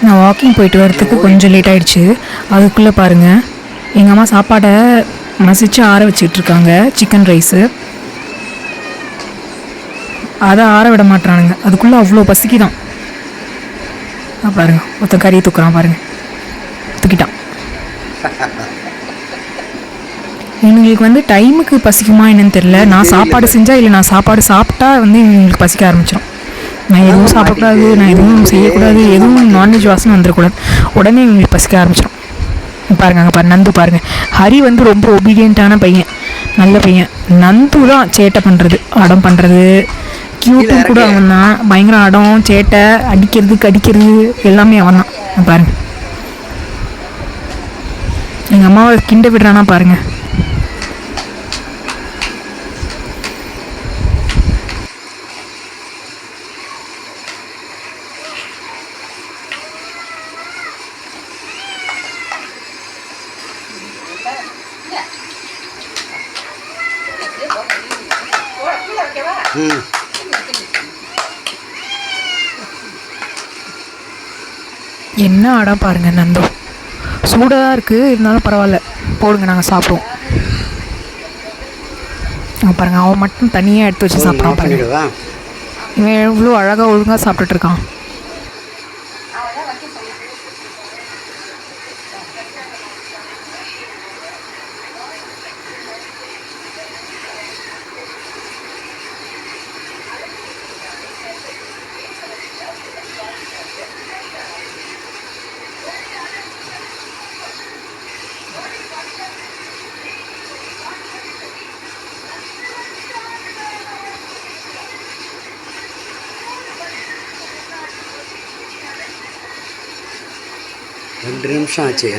நான் வாக்கிங் போயிட்டு வரத்துக்கு கொஞ்சம் லேட் ஆகிடுச்சு. அதுக்குள்ளே பாருங்கள், எங்கள் அம்மா சாப்பாடை மசிச்சு ஆற வச்சிட்ருக்காங்க. சிக்கன் ரைஸு அதை ஆற விட மாட்டானுங்க. அதுக்குள்ளே அவ்வளோ பசிக்குதான். பாருங்கள், ஒருத்தன் கறியை தூக்குறான் பாருங்கள், தூக்கிட்டான். இவங்களுக்கு டைமுக்கு பசிக்குமா என்னன்னு தெரில. நான் சாப்பாடு செஞ்சால் இல்லை நான் சாப்பாடு சாப்பிட்டா இவங்களுக்கு பசிக்க ஆரம்பிச்சிடும். நான் எதுவும் சாப்பிடக்கூடாது, நான் எதுவும் செய்யக்கூடாது, எதுவும் நான்வெஜ் வாசனை வந்துடக்கூடாது. உடனே இவங்களுக்கு பசிக்க ஆரம்பிச்சிடும். பாருங்கள், அங்கே பாருங்கள், நந்து பாருங்கள். ஹரி ரொம்ப ஒபீடியண்ட்டான பையன், நல்ல பையன். நந்து தான் சேட்டை பண்ணுறது, அடம் பண்ணுறது. கியூட்டும் கூட அவன் தான். பயங்கர அடம், சேட்டை, அடிக்கிறது, கடிக்கிறது எல்லாமே அவன் தான். பாருங்கள், எங்கள் அம்மாவை கிண்ட விடுறானா பாருங்கள். என்ன அடம் பாருங்க. நந்து சூடாக இருக்குது, இருந்தாலும் பரவாயில்ல, போடுங்க, நாங்கள் சாப்பிடுவோம். பாருங்கள், அவன் மட்டும் தனியாக எடுத்து வச்சு சாப்பிட்றான் பாருங்க. இவன் எவ்வளோ அழகாக ஒழுங்காக சாப்பிட்டுட்ருக்கான். ரெண்டு நிமிஷம் ஆச்சு.